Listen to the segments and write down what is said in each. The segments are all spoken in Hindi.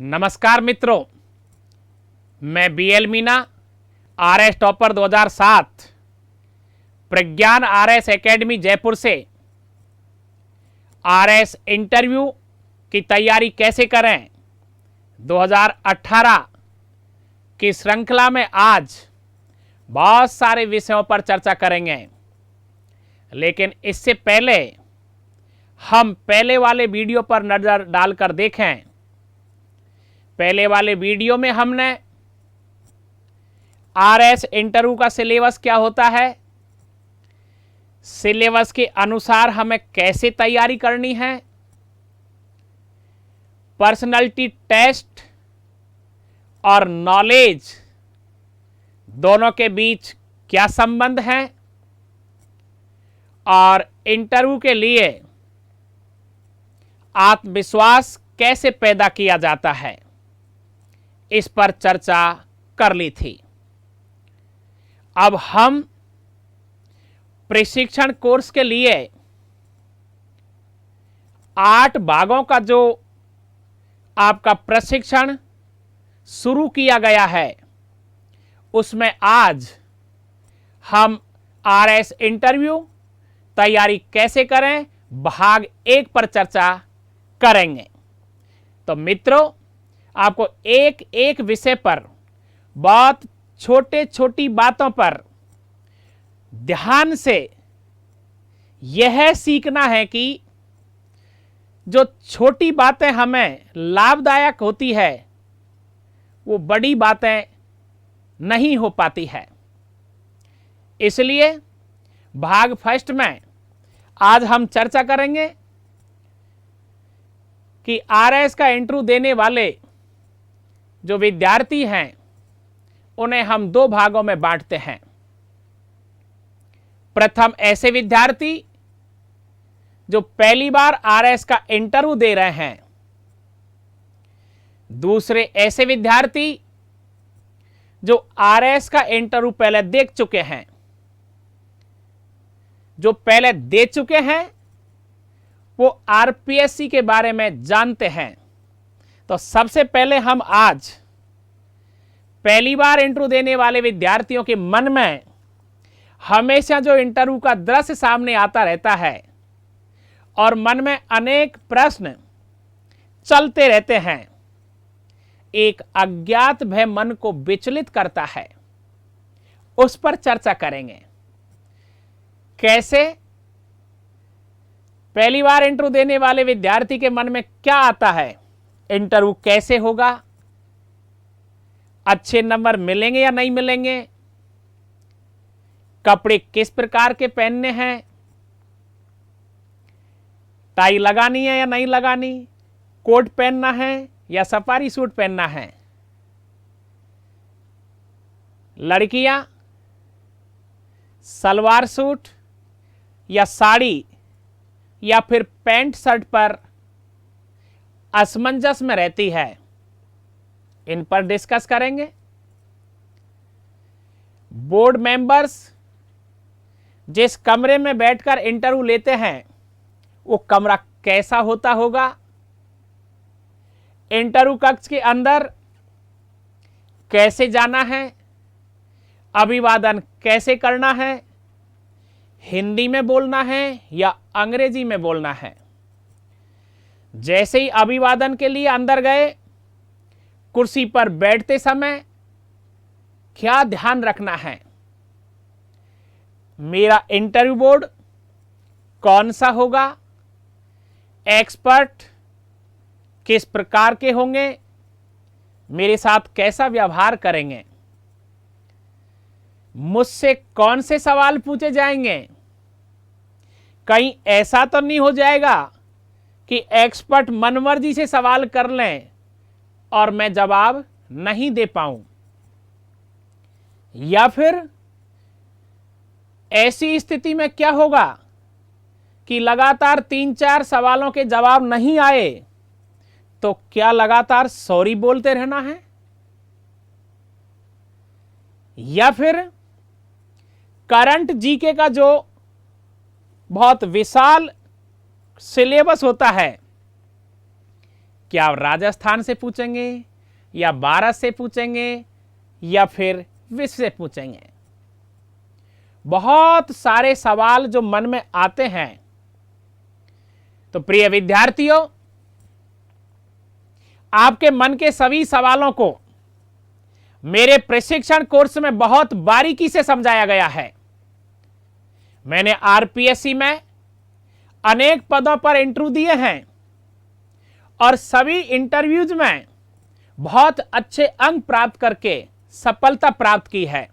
नमस्कार मित्रों, मैं बीएल मीना, आरएस टॉपर 2007 प्रज्ञान आरएस एकेडमी जयपुर से आरएस इंटरव्यू की तैयारी कैसे करें 2018 की श्रृंखला में आज बहुत सारे विषयों पर चर्चा करेंगे। लेकिन इससे पहले हम पहले वाले वीडियो पर नजर डालकर देखें। पहले वाले वीडियो में हमने आरएस इंटरव्यू का सिलेबस क्या होता है, सिलेबस के अनुसार हमें कैसे तैयारी करनी है, पर्सनालिटी टेस्ट और नॉलेज दोनों के बीच क्या संबंध है और इंटरव्यू के लिए आत्मविश्वास कैसे पैदा किया जाता है, इस पर चर्चा कर ली थी। अब हम प्रशिक्षण कोर्स के लिए 8 भागों का जो आपका प्रशिक्षण शुरू किया गया है, उसमें आज हम आरएस इंटरव्यू तैयारी कैसे करें भाग 1 पर चर्चा करेंगे। तो मित्रों, आपको एक एक विषय पर बहुत छोटी बातों पर ध्यान से यह सीखना है कि जो छोटी बातें हमें लाभदायक होती है वो बड़ी बातें नहीं हो पाती है। इसलिए भाग फर्स्ट में आज हम चर्चा करेंगे कि आरएस का इंटरव्यू देने वाले जो विद्यार्थी हैं उन्हें हम 2 भागों में बांटते हैं। प्रथम ऐसे विद्यार्थी जो पहली बार आरएस का इंटरव्यू दे रहे हैं, दूसरे ऐसे विद्यार्थी जो आरएस का इंटरव्यू पहले देख चुके हैं। जो पहले दे चुके हैं वो आरपीएससी के बारे में जानते हैं। तो सबसे पहले हम आज पहली बार इंटरव्यू देने वाले विद्यार्थियों के मन में हमेशा जो इंटरव्यू का दृश्य सामने आता रहता है और मन में अनेक प्रश्न चलते रहते हैं, एक अज्ञात भय मन को विचलित करता है, उस पर चर्चा करेंगे। कैसे पहली बार इंटरव्यू देने वाले विद्यार्थी के मन में क्या आता है, इंटरव्यू कैसे होगा, अच्छे नंबर मिलेंगे या नहीं मिलेंगे, कपड़े किस प्रकार के पहनने हैं, टाई लगानी है या नहीं लगानी, कोट पहनना है या सफारी सूट पहनना है, लड़कियां सलवार सूट या साड़ी या फिर पैंट शर्ट पर असमंजस में रहती है, इन पर डिस्कस करेंगे। बोर्ड मेंबर्स जिस कमरे में बैठकर इंटरव्यू लेते हैं वो कमरा कैसा होता होगा, इंटरव्यू कक्ष के अंदर कैसे जाना है, अभिवादन कैसे करना है, हिंदी में बोलना है या अंग्रेजी में बोलना है। जैसे ही अभिवादन के लिए अंदर गए, कुर्सी पर बैठते समय क्या ध्यान रखना है, मेरा इंटरव्यू बोर्ड कौन सा होगा, एक्सपर्ट किस प्रकार के होंगे, मेरे साथ कैसा व्यवहार करेंगे, मुझसे कौन से सवाल पूछे जाएंगे, कहीं ऐसा तो नहीं हो जाएगा कि एक्सपर्ट मनमर्जी से सवाल कर लें और मैं जवाब नहीं दे पाऊं, या फिर ऐसी स्थिति में क्या होगा कि लगातार 3-4 सवालों के जवाब नहीं आए तो क्या लगातार सॉरी बोलते रहना है, या फिर करंट जीके का जो बहुत विशाल सिलेबस होता है, क्या राजस्थान से पूछेंगे या भारत से पूछेंगे या फिर विश्व से पूछेंगे। बहुत सारे सवाल जो मन में आते हैं। तो प्रिय विद्यार्थियों, आपके मन के सभी सवालों को मेरे प्रशिक्षण कोर्स में बहुत बारीकी से समझाया गया है। मैंने आरपीएससी में अनेक पदों पर इंटरव्यू दिए हैं और सभी इंटरव्यूज में बहुत अच्छे अंक प्राप्त करके सफलता प्राप्त की है।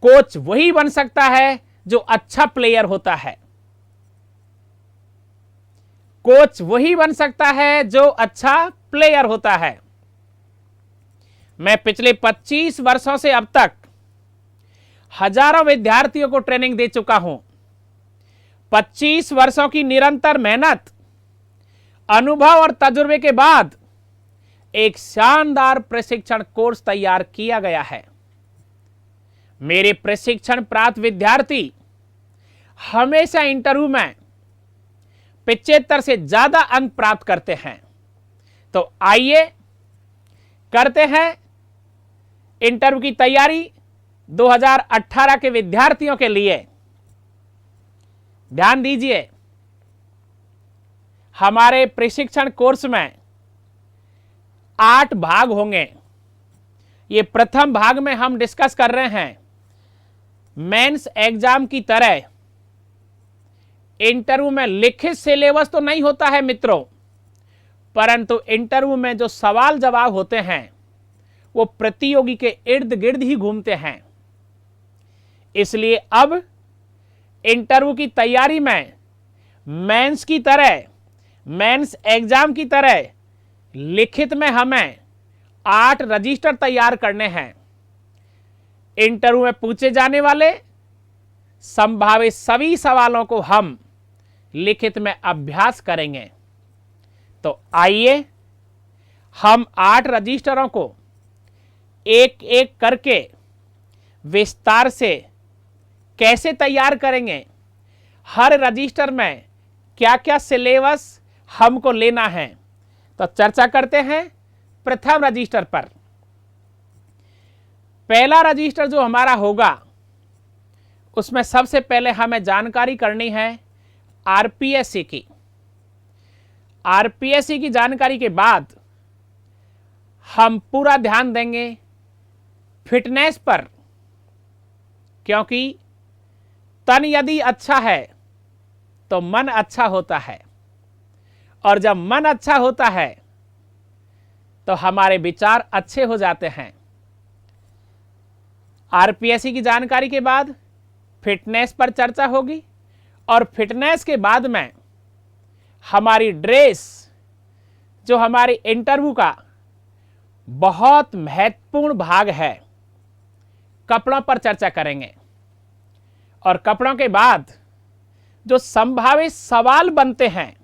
कोच वही बन सकता है जो अच्छा प्लेयर होता है। कोच वही बन सकता है जो अच्छा प्लेयर होता है। मैं पिछले 25 वर्षों से अब तक हजारों विद्यार्थियों को ट्रेनिंग दे चुका हूं। 25 वर्षों की निरंतर मेहनत, अनुभव और तजुर्बे के बाद एक शानदार प्रशिक्षण कोर्स तैयार किया गया है। मेरे प्रशिक्षण प्राप्त विद्यार्थी हमेशा इंटरव्यू में 75 से ज्यादा अंक प्राप्त करते हैं। तो आइए करते हैं इंटरव्यू की तैयारी 2018 के विद्यार्थियों के लिए। ध्यान दीजिए, हमारे प्रशिक्षण कोर्स में 8 भाग होंगे। ये प्रथम भाग में हम डिस्कस कर रहे हैं मेंस एग्जाम की तरह इंटरव्यू में लिखित सिलेबस तो नहीं होता है मित्रों, परंतु इंटरव्यू में जो सवाल जवाब होते हैं वो प्रतियोगी के इर्द गिर्द ही घूमते हैं। इसलिए अब इंटरव्यू की तैयारी में मेंस की तरह, मेंस एग्जाम की तरह लिखित में हमें 8 रजिस्टर तैयार करने हैं। इंटरव्यू में पूछे जाने वाले संभावित सभी सवालों को हम लिखित में अभ्यास करेंगे। तो आइए हम 8 रजिस्टरों को एक एक करके विस्तार से कैसे तैयार करेंगे, हर रजिस्टर में क्या क्या सिलेबस हमको लेना है, तो चर्चा करते हैं प्रथम रजिस्टर पर। पहला रजिस्टर जो हमारा होगा उसमें सबसे पहले हमें जानकारी करनी है आरपीएससी की। आरपीएससी की जानकारी के बाद हम पूरा ध्यान देंगे फिटनेस पर, क्योंकि तन यदि अच्छा है तो मन अच्छा होता है, और जब मन अच्छा होता है तो हमारे विचार अच्छे हो जाते हैं। आरपीएससी की जानकारी के बाद फिटनेस पर चर्चा होगी, और फिटनेस के बाद में हमारी ड्रेस, जो हमारे इंटरव्यू का बहुत महत्वपूर्ण भाग है, कपड़ों पर चर्चा करेंगे। और कपड़ों के बाद जो संभावित सवाल बनते हैं,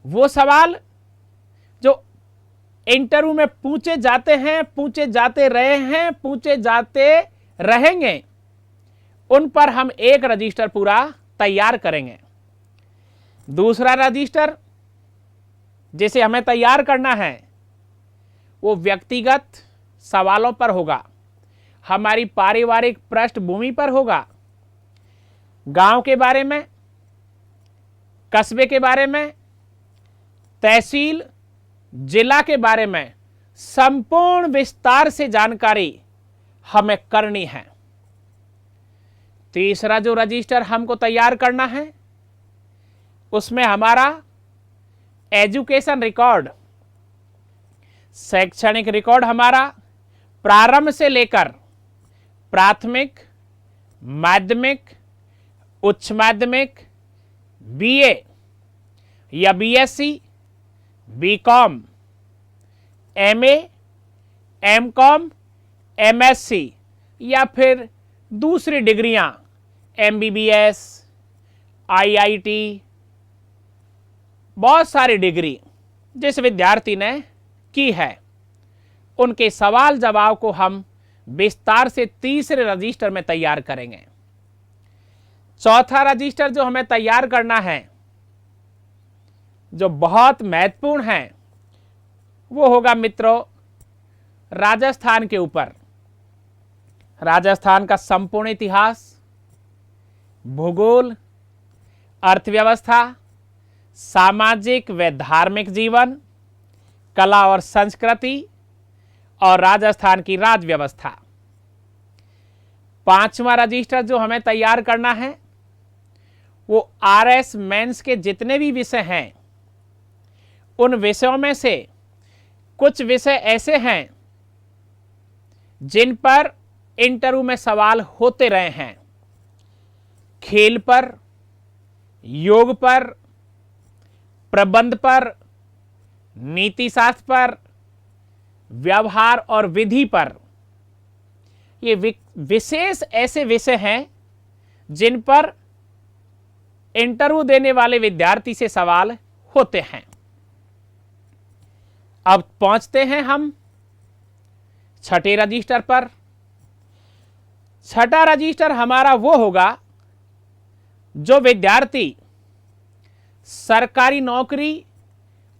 वो सवाल जो इंटरव्यू में पूछे जाते हैं, पूछे जाते रहे हैं, पूछे जाते रहेंगे, उन पर हम एक रजिस्टर पूरा तैयार करेंगे। दूसरा रजिस्टर जिसे हमें तैयार करना है वो व्यक्तिगत सवालों पर होगा, हमारी पारिवारिक पृष्ठभूमि पर होगा, गांव के बारे में, कस्बे के बारे में, तहसील, जिला के बारे में संपूर्ण विस्तार से जानकारी हमें करनी है। तीसरा जो रजिस्टर हमको तैयार करना है उसमें हमारा एजुकेशन रिकॉर्ड, शैक्षणिक रिकॉर्ड हमारा प्रारंभ से लेकर प्राथमिक, माध्यमिक, उच्च माध्यमिक, बीए या BSc, BCom, MA, MCom, MSc या फिर दूसरी डिग्रियां एमबीबीएस, आईआईटी, बहुत सारी डिग्री जिस विद्यार्थी ने की है, उनके सवाल जवाब को हम विस्तार से तीसरे रजिस्टर में तैयार करेंगे। चौथा रजिस्टर जो हमें तैयार करना है, जो बहुत महत्वपूर्ण है, वो होगा मित्रों राजस्थान के ऊपर। राजस्थान का संपूर्ण इतिहास, भूगोल, अर्थव्यवस्था, सामाजिक व धार्मिक जीवन, कला और संस्कृति और राजस्थान की राज्य व्यवस्था। पांचवा रजिस्टर जो हमें तैयार करना है वो आरएस मेंस के जितने भी विषय हैं, उन विषयों में से कुछ विषय ऐसे हैं जिन पर इंटरव्यू में सवाल होते रहे हैं। खेल पर, योग पर, प्रबंध पर, नीति शास्त्र पर, व्यवहार और विधि पर। ये विशेष ऐसे विषय हैं जिन पर इंटरव्यू देने वाले विद्यार्थी से सवाल होते हैं। अब पहुंचते हैं हम छठे रजिस्टर पर। छठा रजिस्टर हमारा वो होगा जो विद्यार्थी सरकारी नौकरी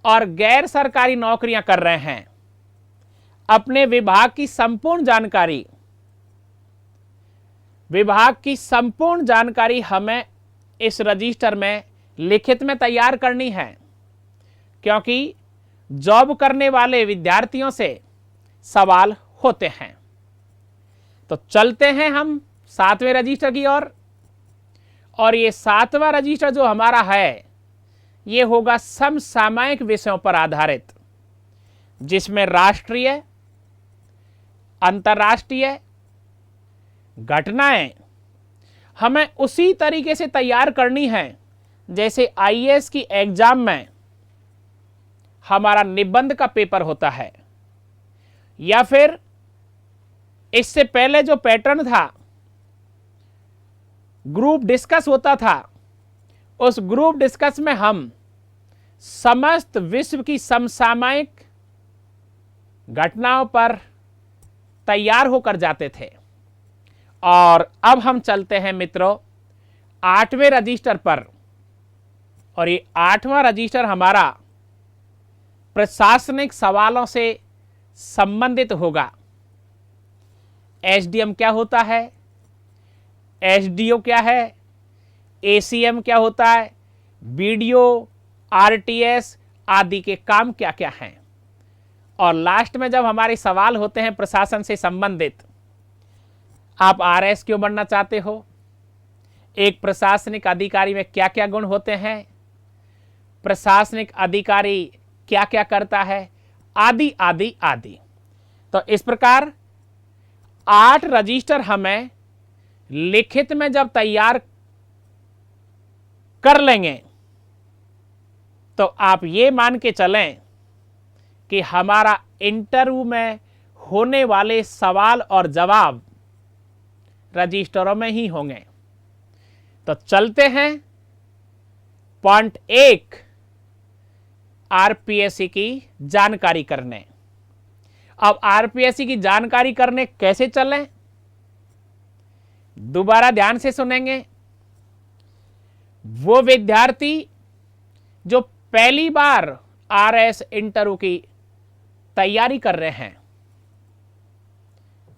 और गैर सरकारी नौकरियां कर रहे हैं, अपने विभाग की संपूर्ण जानकारी हमें इस रजिस्टर में लिखित में तैयार करनी है, क्योंकि जॉब करने वाले विद्यार्थियों से सवाल होते हैं। तो चलते हैं हम सातवें रजिस्टर की ओर। और ये सातवां रजिस्टर जो हमारा है, ये होगा समसामयिक विषयों पर आधारित, जिसमें राष्ट्रीय, अंतर्राष्ट्रीय घटनाएं हमें उसी तरीके से तैयार करनी है जैसे आईएएस की एग्जाम में हमारा निबंध का पेपर होता है, या फिर इससे पहले जो पैटर्न था, ग्रुप डिस्कस होता था। उस ग्रुप डिस्कस में हम समस्त विश्व की समसामयिक घटनाओं पर तैयार होकर जाते थे। और अब हम चलते हैं मित्रों आठवें रजिस्टर पर। और ये आठवां रजिस्टर हमारा प्रशासनिक सवालों से संबंधित होगा। एसडीएम क्या होता है, एसडीओ क्या है, एसीएम क्या होता है, बीडीओ, आरटीएस आदि के काम क्या क्या हैं। और लास्ट में जब हमारे सवाल होते हैं प्रशासन से संबंधित, आप आरएस क्यों बनना चाहते हो, एक प्रशासनिक अधिकारी में क्या क्या गुण होते हैं, प्रशासनिक अधिकारी क्या क्या करता है, आदि आदि आदि। तो इस प्रकार 8 रजिस्टर हमें लिखित में जब तैयार कर लेंगे तो आप ये मान के चलें कि हमारा इंटरव्यू में होने वाले सवाल और जवाब रजिस्टरों में ही होंगे। तो चलते हैं पॉइंट 1 आरपीएससी की जानकारी करने। अब आरपीएससी की जानकारी करने कैसे चलें, दोबारा ध्यान से सुनेंगे। वो विद्यार्थी जो पहली बार आरएस इंटरव्यू की तैयारी कर रहे हैं,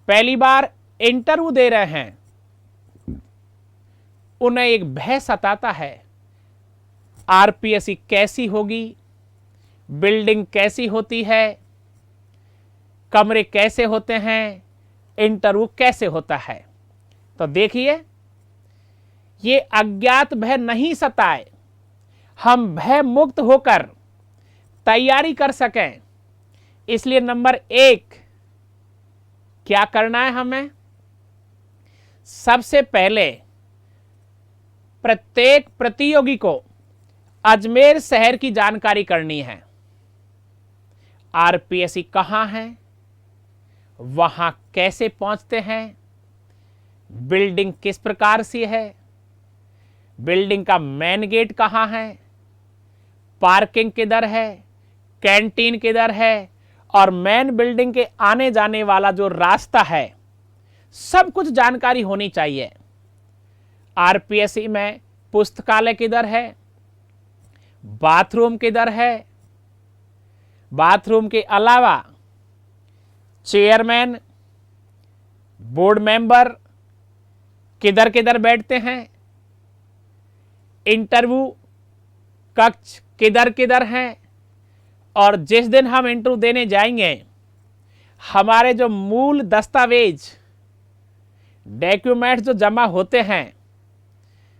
पहली बार इंटरव्यू दे रहे हैं, उन्हें एक भय सताता है, आरपीएससी कैसी होगी, बिल्डिंग कैसी होती है, कमरे कैसे होते हैं, इंटरव्यू कैसे होता है। तो देखिए, ये अज्ञात भय नहीं सताए, हम भय मुक्त होकर तैयारी कर सकें, इसलिए नंबर 1 क्या करना है हमें, सबसे पहले प्रत्येक प्रतियोगी को अजमेर शहर की जानकारी करनी है। आरपीएससी कहां है, वहां कैसे पहुंचते हैं, बिल्डिंग किस प्रकार से है, बिल्डिंग का मेन गेट कहां है, पार्किंग किधर है, कैंटीन किधर है, और मेन बिल्डिंग के आने जाने वाला जो रास्ता है, सब कुछ जानकारी होनी चाहिए। आरपीएससी में पुस्तकालय किधर है, बाथरूम किधर है, बाथरूम के अलावा चेयरमैन, बोर्ड मेंबर किधर किधर बैठते हैं, इंटरव्यू कक्ष किधर किधर हैं, और जिस दिन हम इंटरव्यू देने जाएंगे हमारे जो मूल दस्तावेज डॉक्यूमेंट्स जो जमा होते हैं,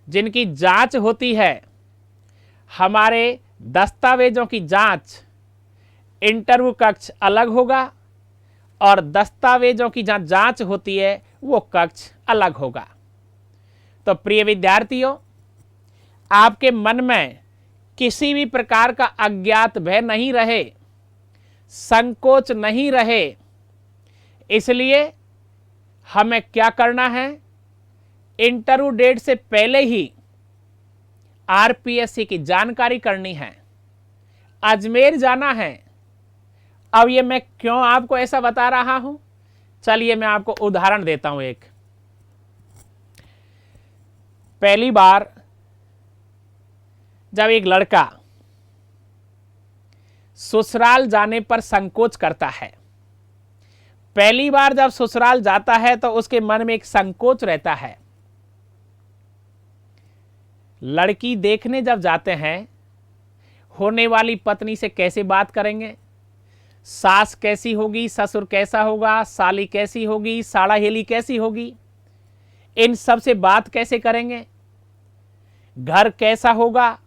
जिनकी जांच होती है, हमारे दस्तावेजों की जांच इंटरव्यू कक्ष अलग होगा और दस्तावेजों की जहां जांच होती है वो कक्ष अलग होगा। तो प्रिय विद्यार्थियों, आपके मन में किसी भी प्रकार का अज्ञात भय नहीं रहे, संकोच नहीं रहे, इसलिए हमें क्या करना है, इंटरव्यू डेट से पहले ही आरपीएससी की जानकारी करनी है। अजमेर जाना है। अब ये मैं क्यों आपको ऐसा बता रहा हूं, चलिए मैं आपको उदाहरण देता हूं। एक पहली बार जब एक लड़का ससुराल जाने पर संकोच करता है, पहली बार जब ससुराल जाता है तो उसके मन में एक संकोच रहता है। लड़की देखने जब जाते हैं, होने वाली पत्नी से कैसे बात करेंगे, सास कैसी होगी, ससुर कैसा होगा, साली कैसी होगी, साड़ा हेली कैसी होगी, इन सब से बात कैसे करेंगे, घर कैसा होगा।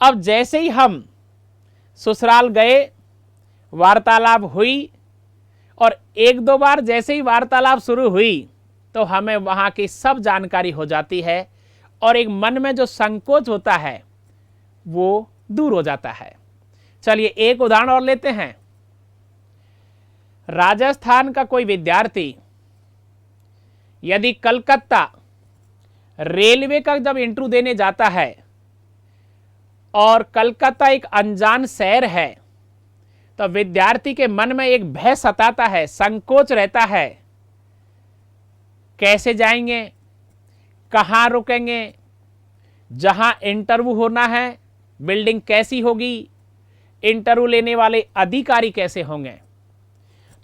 अब जैसे ही हम ससुराल गए, वार्तालाप हुई, और एक दो बार जैसे ही वार्तालाप शुरू हुई तो हमें वहां की सब जानकारी हो जाती है और एक मन में जो संकोच होता है वो दूर हो जाता है। चलिए एक उदाहरण और लेते हैं। राजस्थान का कोई विद्यार्थी यदि कलकत्ता रेलवे का जब इंटरव्यू देने जाता है और कलकत्ता एक अनजान शहर है, तो विद्यार्थी के मन में एक भय सताता है, संकोच रहता है। कैसे जाएंगे, कहाँ रुकेंगे, जहां इंटरव्यू होना है बिल्डिंग कैसी होगी, इंटरव्यू लेने वाले अधिकारी कैसे होंगे।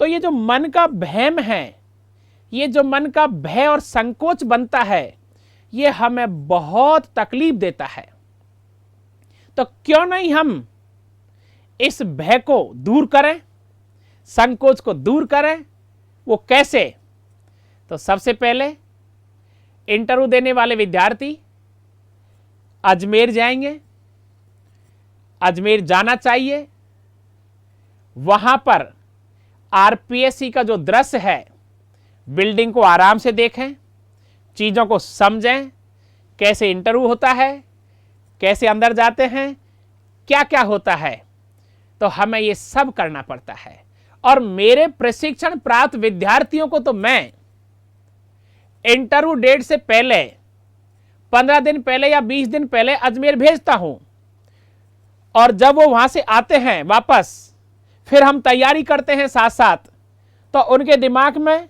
तो ये जो मन का भ्रम है, ये जो मन का भय और संकोच बनता है, ये हमें बहुत तकलीफ देता है। तो क्यों नहीं हम इस भय को दूर करें, संकोच को दूर करें। वो कैसे? तो सबसे पहले इंटरव्यू देने वाले विद्यार्थी अजमेर जाएंगे, अजमेर जाना चाहिए। वहां पर आरपीएससी का जो दृश्य है, बिल्डिंग को आराम से देखें, चीजों को समझें, कैसे इंटरव्यू होता है, कैसे अंदर जाते हैं, क्या क्या होता है। तो हमें ये सब करना पड़ता है। और मेरे प्रशिक्षण प्राप्त विद्यार्थियों को तो मैं इंटरव्यू डेट से पहले 15 दिन पहले या 20 दिन पहले अजमेर भेजता हूं, और जब वो वहां से आते हैं वापस, फिर हम तैयारी करते हैं साथ साथ, तो उनके दिमाग में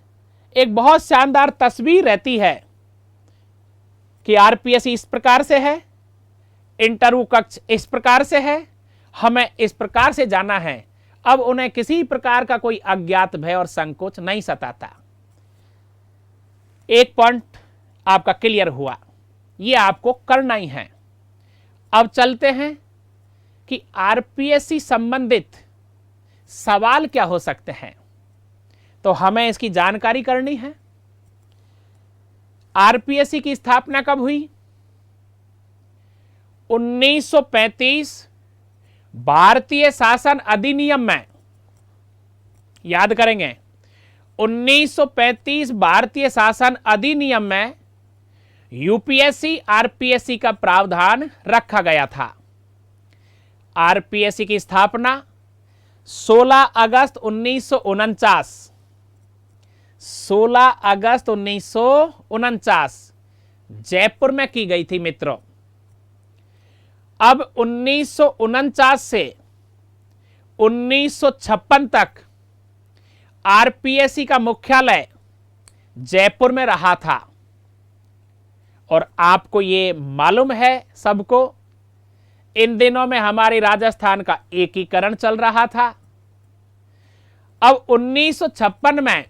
एक बहुत शानदार तस्वीर रहती है कि आरपीएससी इस प्रकार से है, इंटरव्यू कक्ष इस प्रकार से है, हमें इस प्रकार से जाना है। अब उन्हें किसी प्रकार का कोई अज्ञात भय और संकोच नहीं सताता। एक पॉइंट आपका क्लियर हुआ, ये आपको करना ही है। अब चलते हैं कि आरपीएससी संबंधित सवाल क्या हो सकते हैं, तो हमें इसकी जानकारी करनी है। आरपीएससी की स्थापना कब हुई? 1935 भारतीय शासन अधिनियम में, याद करेंगे, 1935 भारतीय शासन अधिनियम में यूपीएससी आरपीएससी का प्रावधान रखा गया था। आरपीएससी की स्थापना 16 अगस्त 1949, 16 अगस्त 1949 जयपुर में की गई थी मित्रों। अब 1949 से 1956 तक आरपीएससी का मुख्यालय जयपुर में रहा था। और आपको ये मालूम है सबको, इन दिनों में हमारे राजस्थान का एकीकरण चल रहा था। अब 1956 में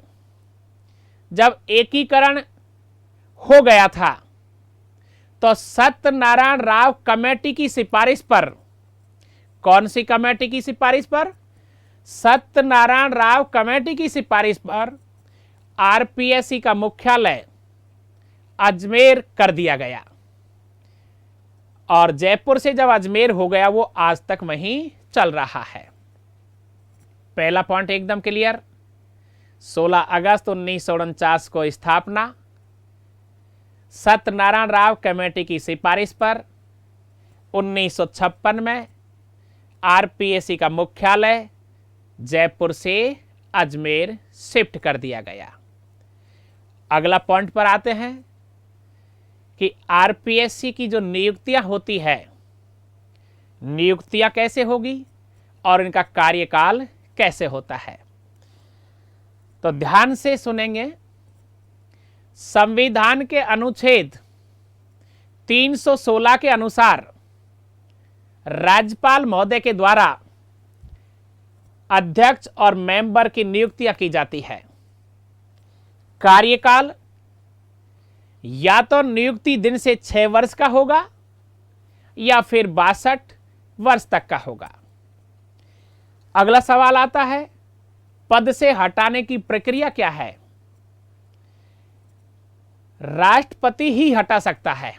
जब एकीकरण हो गया था तो सत्यनारायण राव कमेटी की सिफारिश पर, कौन सी कमेटी की सिफारिश पर? सत्यनारायण राव कमेटी की सिफारिश पर आरपीएससी का मुख्यालय अजमेर कर दिया गया। और जयपुर से जब अजमेर हो गया वो आज तक वहीं चल रहा है। पहला पॉइंट एकदम क्लियर। 16 अगस्त 1949 को स्थापना, सत्यनारायण राव कमेटी की सिफारिश पर 1956 में आरपीएससी का मुख्यालय जयपुर से अजमेर शिफ्ट कर दिया गया। अगला पॉइंट पर आते हैं कि आरपीएससी की जो नियुक्तियां होती है, नियुक्तियां कैसे होगी और इनका कार्यकाल कैसे होता है, तो ध्यान से सुनेंगे। संविधान के अनुच्छेद 316 के अनुसार राज्यपाल महोदय के द्वारा अध्यक्ष और मेंबर की नियुक्तियां की जाती है। कार्यकाल या तो नियुक्ति दिन से 6 वर्ष का होगा या फिर 62 वर्ष तक का होगा। अगला सवाल आता है, पद से हटाने की प्रक्रिया क्या है? राष्ट्रपति ही हटा सकता है,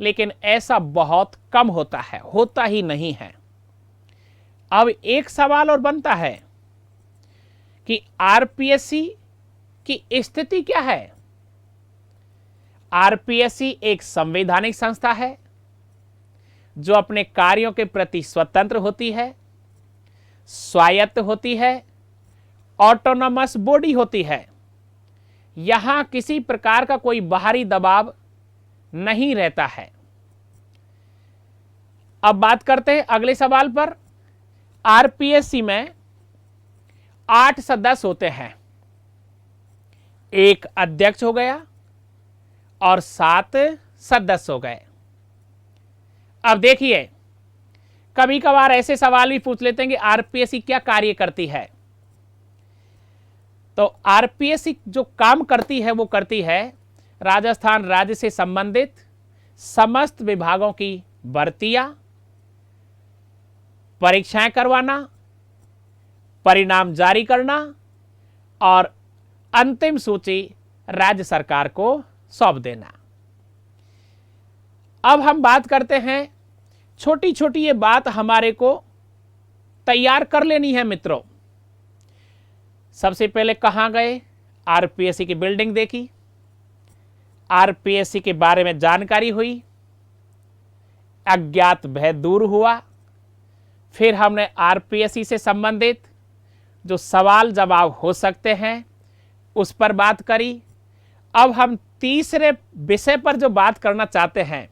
लेकिन ऐसा बहुत कम होता है, होता ही नहीं है। अब एक सवाल और बनता है कि आरपीएससी की स्थिति क्या है? आरपीएससी एक संवैधानिक संस्था है जो अपने कार्यों के प्रति स्वतंत्र होती है, स्वायत्त होती है, ऑटोनोमस बॉडी होती है। यहां किसी प्रकार का कोई बाहरी दबाव नहीं रहता है। अब बात करते हैं अगले सवाल पर। आरपीएससी में 8 सदस्य होते हैं, एक अध्यक्ष हो गया और 7 सदस्य हो गए। अब देखिए, कभी कभार ऐसे सवाल भी पूछ लेते हैं कि आरपीएससी क्या कार्य करती है। तो आरपीएससी जो काम करती है वो करती है राजस्थान राज्य से संबंधित समस्त विभागों की भर्तियां, परीक्षाएं करवाना, परिणाम जारी करना और अंतिम सूची राज्य सरकार को सौंप देना। अब हम बात करते हैं, छोटी छोटी ये बात हमारे को तैयार कर लेनी है मित्रों। सबसे पहले कहां गए? आरपीएससी की बिल्डिंग देखी, आरपीएससी के बारे में जानकारी हुई, अज्ञात भय दूर हुआ, फिर हमने आरपीएससी से संबंधित जो सवाल जवाब हो सकते हैं उस पर बात करी। अब हम तीसरे विषय पर जो बात करना चाहते हैं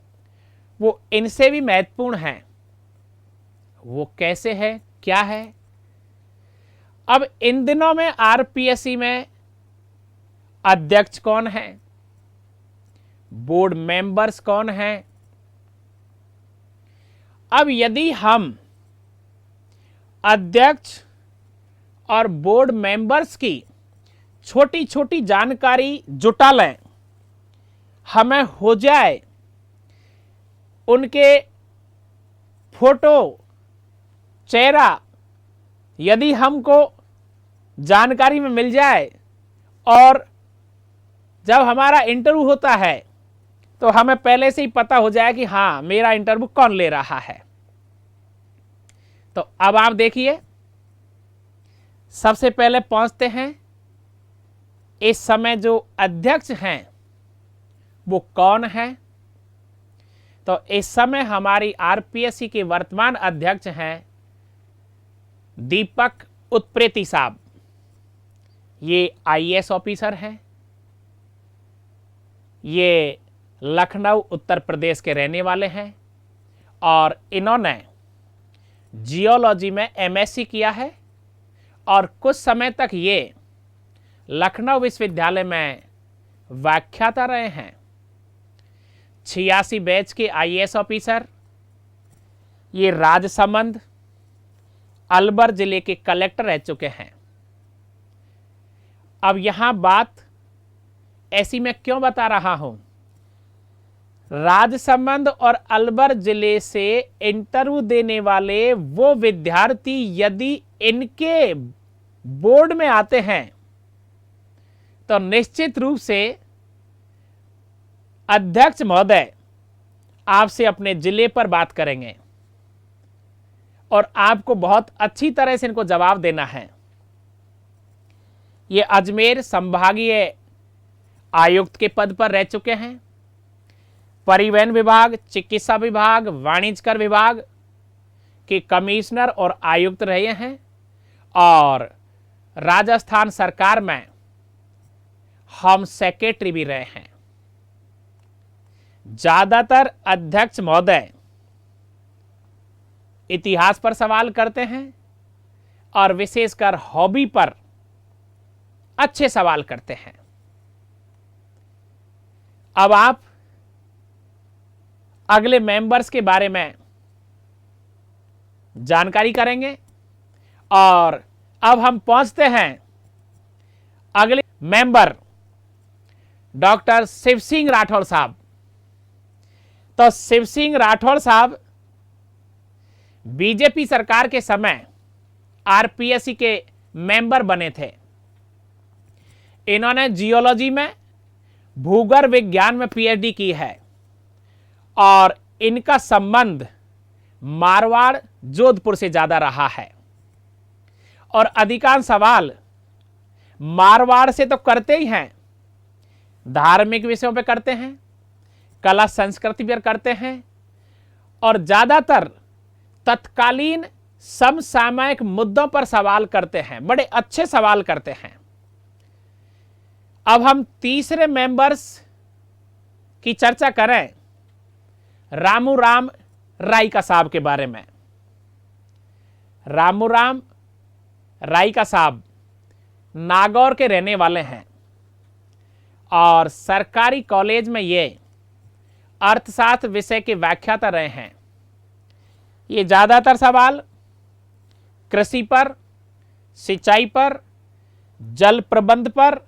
वो इनसे भी महत्वपूर्ण है। वो कैसे है, क्या है? अब इन दिनों में आरपीएससी में अध्यक्ष कौन है, बोर्ड मेंबर्स कौन हैं? अब यदि हम अध्यक्ष और बोर्ड मेंबर्स की छोटी छोटी जानकारी जुटा लें, हमें हो जाए उनके फोटो, चेहरा यदि हमको जानकारी में मिल जाए और जब हमारा इंटरव्यू होता है तो हमें पहले से ही पता हो जाए कि हाँ, मेरा इंटरव्यू कौन ले रहा है। तो अब आप देखिए, सबसे पहले पहुंचते हैं, इस समय जो अध्यक्ष हैं वो कौन है? तो इस समय हमारी आरपीएससी के वर्तमान अध्यक्ष हैं दीपक उत्प्रेती साहब। ये आईएएस ऑफिसर हैं। ये लखनऊ उत्तर प्रदेश के रहने वाले हैं और इन्होंने जियोलॉजी में एमएससी किया है और कुछ समय तक ये लखनऊ विश्वविद्यालय में व्याख्याता रहे हैं। 86 बैच के आईएएस ऑफिसर। ये राजसमंद अलवर जिले के कलेक्टर रह चुके हैं। अब यहां बात ऐसी मैं क्यों बता रहा हूं, राजसमंद और अलवर जिले से इंटरव्यू देने वाले वो विद्यार्थी यदि इनके बोर्ड में आते हैं तो निश्चित रूप से अध्यक्ष महोदय आपसे अपने जिले पर बात करेंगे और आपको बहुत अच्छी तरह से इनको जवाब देना है। ये अजमेर संभागीय आयुक्त के पद पर रह चुके हैं। परिवहन विभाग, चिकित्सा विभाग, वाणिज्य कर विभाग के कमिश्नर और आयुक्त रहे हैं और राजस्थान सरकार में होम सेक्रेटरी भी रहे हैं। ज्यादातर अध्यक्ष महोदय इतिहास पर सवाल करते हैं और विशेषकर हॉबी पर अच्छे सवाल करते हैं। अब आप अगले मेंबर्स के बारे में जानकारी करेंगे और अब हम पहुंचते हैं अगले मेंबर डॉक्टर शिव सिंह राठौड़ साहब। तो शिव सिंह राठौड़ साहब बीजेपी सरकार के समय आरपीएससी के मेंबर बने थे। इन्होंने जियोलॉजी में, भूगर्भ विज्ञान में पीएचडी की है और इनका संबंध मारवाड़, जोधपुर से ज्यादा रहा है और अधिकांश सवाल मारवाड़ से तो करते ही हैं, धार्मिक विषयों पे करते हैं, कला संस्कृति पर करते हैं और ज्यादातर तत्कालीन समसामयिक मुद्दों पर सवाल करते हैं। बड़े अच्छे सवाल करते हैं। अब हम तीसरे मेंबर्स की चर्चा करें रामू राम राइका साहब के बारे में। रामू राम राइका साहब नागौर के रहने वाले हैं और सरकारी कॉलेज में ये अर्थशास्त्र विषय के व्याख्याता रहे हैं। ये ज्यादातर सवाल कृषि पर, सिंचाई पर, जल प्रबंध पर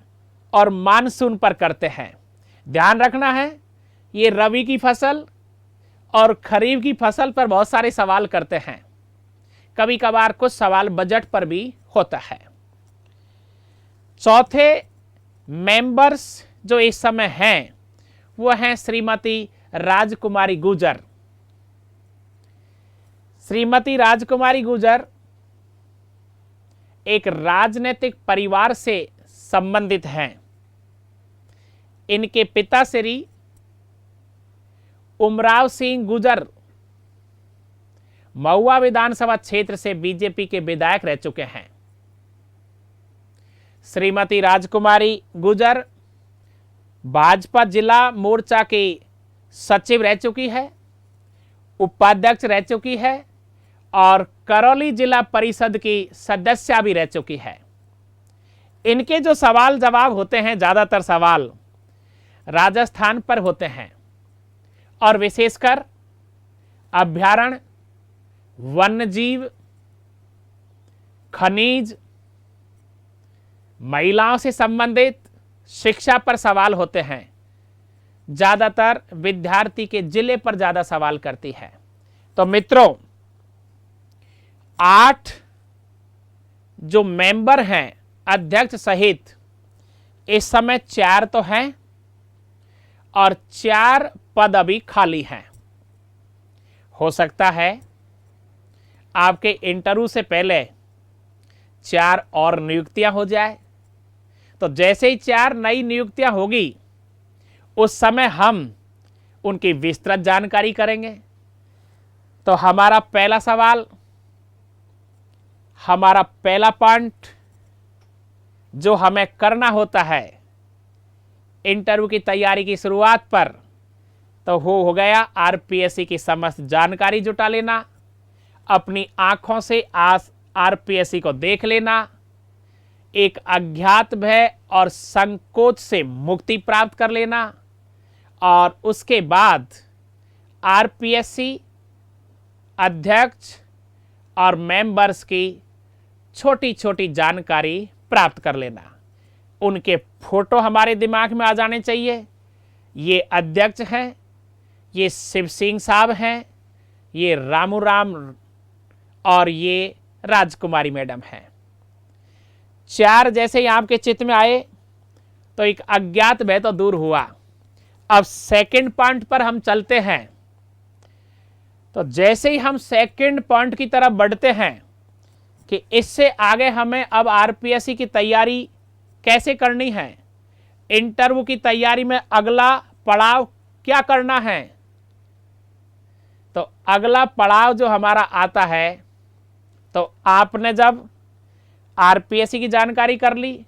और मानसून पर करते हैं। ध्यान रखना है, ये रबी की फसल और खरीफ की फसल पर बहुत सारे सवाल करते हैं। कभी कभार कुछ सवाल बजट पर भी होता है। चौथे मेंबर्स जो इस समय हैं वो हैं श्रीमती राजकुमारी गुर्जर। श्रीमती राजकुमारी गुर्जर एक राजनीतिक परिवार से संबंधित हैं। इनके पिता श्री उमराव सिंह गुर्जर महुआ विधानसभा क्षेत्र से बीजेपी के विधायक रह चुके हैं। श्रीमती राजकुमारी गुर्जर भाजपा जिला मोर्चा की सचिव रह चुकी है, उपाध्यक्ष रह चुकी है और करौली जिला परिषद की सदस्य भी रह चुकी है। इनके जो सवाल जवाब होते हैं, ज्यादातर सवाल राजस्थान पर होते हैं और विशेषकर अभ्यारण्य, वन्यजीव, खनिज, महिलाओं से संबंधित शिक्षा पर सवाल होते हैं। ज्यादातर विद्यार्थी के जिले पर ज्यादा सवाल करती है। तो मित्रों, 8 जो मेंबर हैं अध्यक्ष सहित, इस समय 4 तो हैं और 4 पद अभी खाली हैं। हो सकता है आपके इंटरव्यू से पहले 4 और नियुक्तियां हो जाए। तो जैसे ही 4 नई नियुक्तियां होगी उस समय हम उनकी विस्तृत जानकारी करेंगे। तो हमारा पहला सवाल, हमारा पहला पॉइंट जो हमें करना होता है इंटरव्यू की तैयारी की शुरुआत पर, तो हो गया आरपीएससी की समस्त जानकारी जुटा लेना, अपनी आंखों से आरपीएससी को देख लेना, एक अज्ञात भय और संकोच से मुक्ति प्राप्त कर लेना, और उसके बाद आरपीएससी अध्यक्ष और मेंबर्स की छोटी छोटी जानकारी प्राप्त कर लेना। उनके फोटो हमारे दिमाग में आ जाने चाहिए। ये अध्यक्ष हैं, ये शिव सिंह साहब हैं, ये रामू राम और ये राजकुमारी मैडम हैं। चार जैसे ही आपके चित्त में आए तो एक अज्ञात भय तो दूर हुआ। अब सेकंड पॉइंट पर हम चलते हैं। तो जैसे ही हम सेकंड पॉइंट की तरफ बढ़ते हैं कि इससे आगे हमें अब आरपीएससी की तैयारी कैसे करनी है, इंटरव्यू की तैयारी में अगला पड़ाव क्या करना है, तो अगला पड़ाव जो हमारा आता है, तो आपने जब आरपीएससी की जानकारी कर ली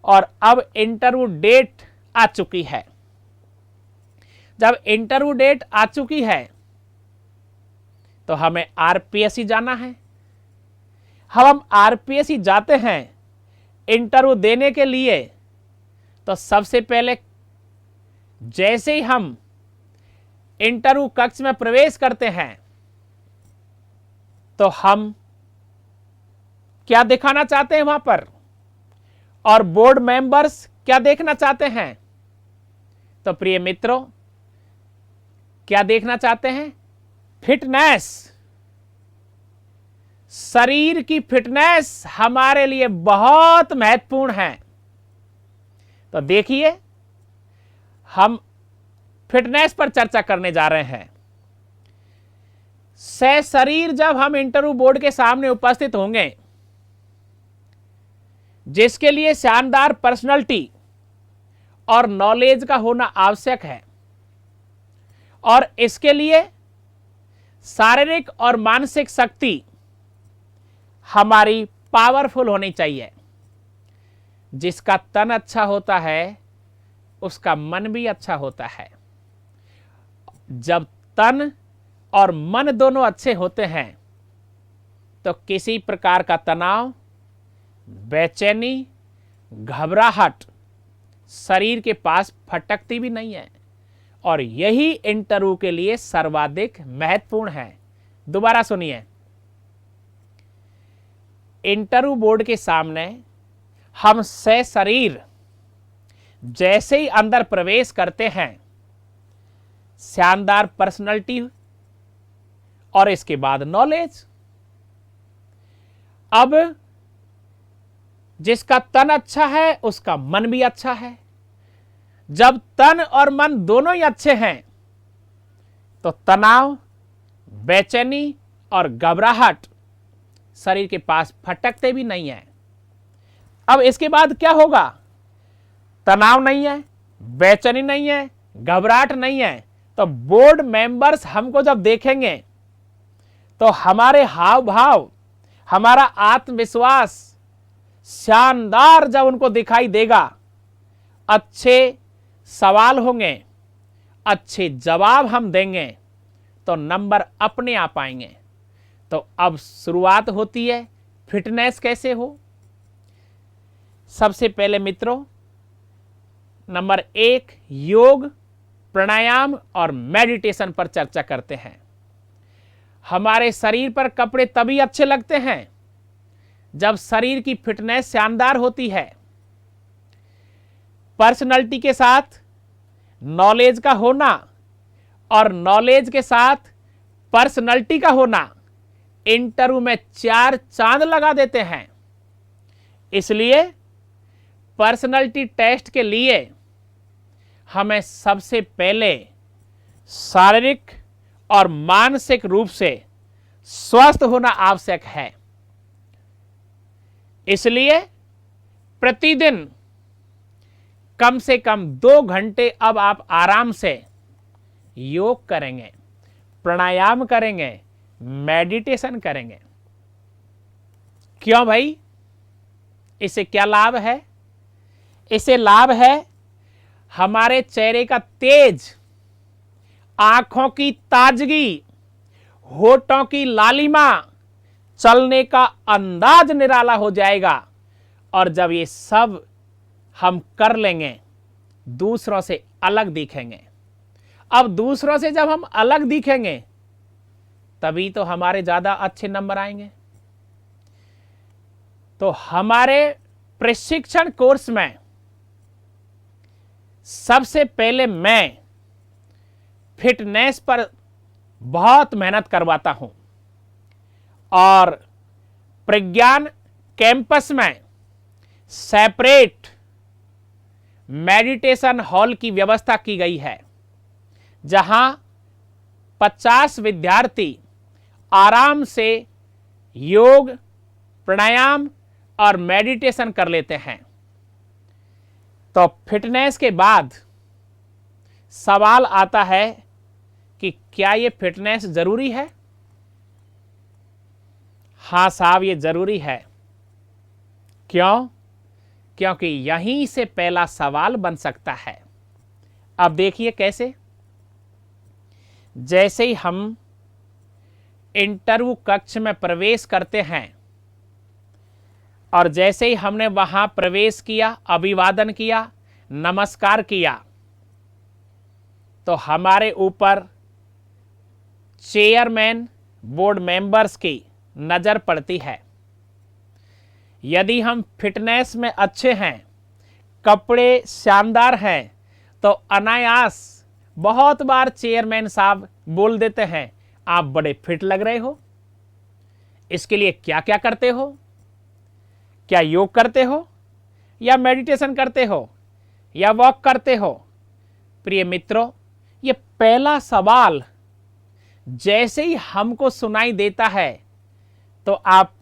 और अब इंटरव्यू डेट आ चुकी है। जब इंटरव्यू डेट आ चुकी है तो हमें आरपीएससी जाना है। हम आरपीएससी जाते हैं इंटरव्यू देने के लिए, तो सबसे पहले जैसे ही हम इंटरव्यू कक्ष में प्रवेश करते हैं तो हम क्या दिखाना चाहते हैं वहां पर, और बोर्ड मेंबर्स क्या देखना चाहते हैं। तो प्रिय मित्रों, क्या देखना चाहते हैं? फिटनेस। शरीर की फिटनेस हमारे लिए बहुत महत्वपूर्ण है। तो देखिए, हम फिटनेस पर चर्चा करने जा रहे हैं। सशरीर जब हम इंटरव्यू बोर्ड के सामने उपस्थित होंगे, जिसके लिए शानदार पर्सनालिटी और नॉलेज का होना आवश्यक है, और इसके लिए शारीरिक और मानसिक शक्ति हमारी पावरफुल होनी चाहिए। जिसका तन अच्छा होता है उसका मन भी अच्छा होता है। जब तन और मन दोनों अच्छे होते हैं तो किसी प्रकार का तनाव, बेचैनी, घबराहट शरीर के पास फटकती भी नहीं है, और यही इंटरव्यू के लिए सर्वाधिक महत्वपूर्ण है। दोबारा सुनिए, इंटरव्यू बोर्ड के सामने हम सशरीर जैसे ही अंदर प्रवेश करते हैं, शानदार पर्सनालिटी और इसके बाद नॉलेज। अब जिसका तन अच्छा है उसका मन भी अच्छा है। जब तन और मन दोनों ही अच्छे हैं तो तनाव, बेचैनी और घबराहट शरीर के पास फटकते भी नहीं है। अब इसके बाद क्या होगा? तनाव नहीं है, बेचैनी नहीं है, घबराहट नहीं है, तो बोर्ड मेंबर्स हमको जब देखेंगे तो हमारे हाव भाव, हमारा आत्मविश्वास शानदार जब उनको दिखाई देगा। अच्छे सवाल होंगे, अच्छे जवाब हम देंगे तो नंबर अपने आप आएंगे। तो अब शुरुआत होती है फिटनेस कैसे हो। सबसे पहले मित्रों, नंबर 1 योग, प्राणायाम और मेडिटेशन पर चर्चा करते हैं। हमारे शरीर पर कपड़े तभी अच्छे लगते हैं जब शरीर की फिटनेस शानदार होती है। पर्सनालिटी के साथ नॉलेज का होना और नॉलेज के साथ पर्सनालिटी का होना इंटरव्यू में 4 चांद लगा देते हैं। इसलिए पर्सनालिटी टेस्ट के लिए हमें सबसे पहले शारीरिक और मानसिक रूप से स्वस्थ होना आवश्यक है। इसलिए प्रतिदिन कम से कम 2 घंटे अब आप आराम से योग करेंगे, प्राणायाम करेंगे, मेडिटेशन करेंगे। क्यों भाई? इससे क्या लाभ है? इससे लाभ है हमारे चेहरे का तेज, आंखों की ताजगी, होठों की लालिमा, चलने का अंदाज निराला हो जाएगा। और जब ये सब हम कर लेंगे, दूसरों से अलग दिखेंगे। अब दूसरों से जब हम अलग दिखेंगे, तभी तो हमारे ज्यादा अच्छे नंबर आएंगे। तो हमारे प्रशिक्षण कोर्स में सबसे पहले मैं फिटनेस पर बहुत मेहनत करवाता हूं और प्रज्ञान कैंपस में सेपरेट मेडिटेशन हॉल की व्यवस्था की गई है, जहां 50 विद्यार्थी आराम से योग, प्राणायाम और मेडिटेशन कर लेते हैं। तो फिटनेस के बाद सवाल आता है कि क्या ये फिटनेस जरूरी है? हां साहब, ये जरूरी है। क्यों? क्योंकि यहीं से पहला सवाल बन सकता है। अब देखिए कैसे। जैसे ही हम इंटरव्यू कक्ष में प्रवेश करते हैं और जैसे ही हमने वहां प्रवेश किया, अभिवादन किया, नमस्कार किया, तो हमारे ऊपर चेयरमैन, बोर्ड मेंबर्स की नजर पड़ती है। यदि हम फिटनेस में अच्छे हैं, कपड़े शानदार हैं, तो अनायास बहुत बार चेयरमैन साहब बोल देते हैं, आप बड़े फिट लग रहे हो। इसके लिए क्या क्या करते हो? क्या योग करते हो, या मेडिटेशन करते हो, या वॉक करते हो? प्रिय मित्रों, ये पहला सवाल जैसे ही हमको सुनाई देता है, तो आप